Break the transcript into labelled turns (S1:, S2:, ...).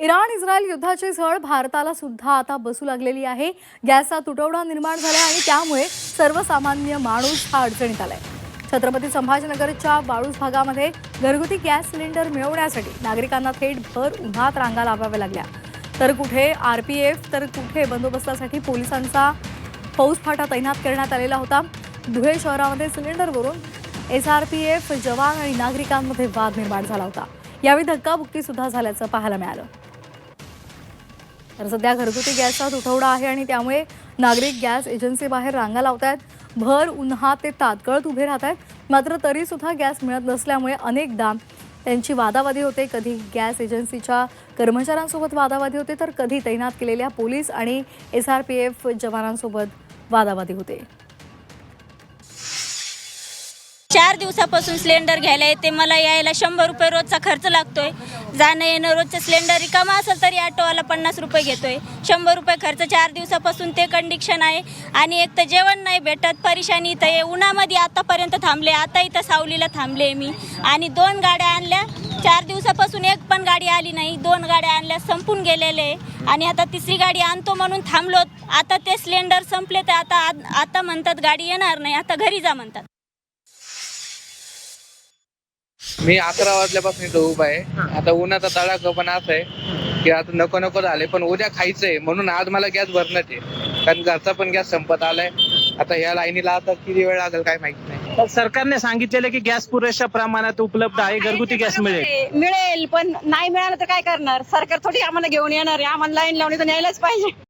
S1: Iran Israel युद्धाची झळ भारताला सुद्धा आता बसू लागलेली आहे। गॅसचा तुटवडा निर्माण झाला आणि त्यामुळे सर्वसामान्य माणूस हा अडचणीत आलाय। छत्रपती संभाजीनगरच्या वाळूज भागामध्ये घरगुती गॅस सिलेंडर मिळवण्यासाठी नागरिकांना थेट भर उन्हात रांगा लावाव्या लागल्या। तर कुठे आरपीएफ तर कुठे बंदोबस्तासाठी पोलिसांचा फौजफाटा तैनात करण्यात आलेला होता। धुळे शहरामध्ये सिलेंडरवरून एसआरपीएफ जवान आणि नागरिकांमध्ये वाद निर्माण झाला होता। यावेळी धक्काबुक्की सुद्धा झाल्याचं पाहायला मिळालं। तर सध्या घरगुती गॅसचा तुटवडा आहे आणि त्यामुळे नागरिक गॅस एजन्सी बाहेर रांगा लावतायत। भर उन्हात ते तात्काळ उभे राहतायत। मात्र तरी सुद्धा गॅस मिळत नसल्यामुळे अनेकदा त्यांची वादावादी होते। कधी गॅस एजन्सीच्या कर्मचाऱ्यांसोबत वादावादी होते तर कधी तैनात केलेल्या पोलीस आणि एसआरपीएफ जवानांसोबत वादावादी होते।
S2: 4 दिवसापासून सिलेंडर घ्यायला येते। मला यायला 100 रुपये रोजचा खर्च लागतोय। जाणं येणं रोजचं सिलेंडर रिकामा असेल तरी ऑटोवाला 50 रुपये घेतोय। 100 रुपये खर्च 4 दिवसापासून ते कंडिशन आहे। आणि एक तर जेवण नाही भेटत, परेशानी इथं आहे। उन्हामध्ये आतापर्यंत थांबले, आता इथं सावलीला थांबले मी। आणि 2 गाड्या आणल्या, 4 दिवसापासून एक पण गाडी आली नाही। 2 गाड्या आणल्या, संपून गेलेले आणि आता तिसरी गाडी आणतो म्हणून थांबलो। आता ते सिलेंडर संपले तर आता म्हणतात गाडी येणार नाही, आता घरी जा म्हणतात।
S3: मी 11 वाजल्यापासून इथं उभा आहे। आता उन्हाचा तडाखा पण असा आहे की आता नको नको झाले, पण उद्या खायचंय म्हणून आज मला गॅस भरणंच आहे। कारण घरचा पण गॅस संपत आलाय। आता ह्या लाईनीला आता किती वेळ लागेल काय माहिती नाही।
S4: तर सरकारने सांगितलेलं की गॅस पुरेशा प्रमाणात उपलब्ध आहे, घरगुती गॅस मिळेल।
S5: मिळेल, पण नाही मिळालं तर काय करणार? सरकार थोडी आम्हाला घेऊन येणार आहे? आम्हाला लाईन लावणी तर न्यायलाच पाहिजे।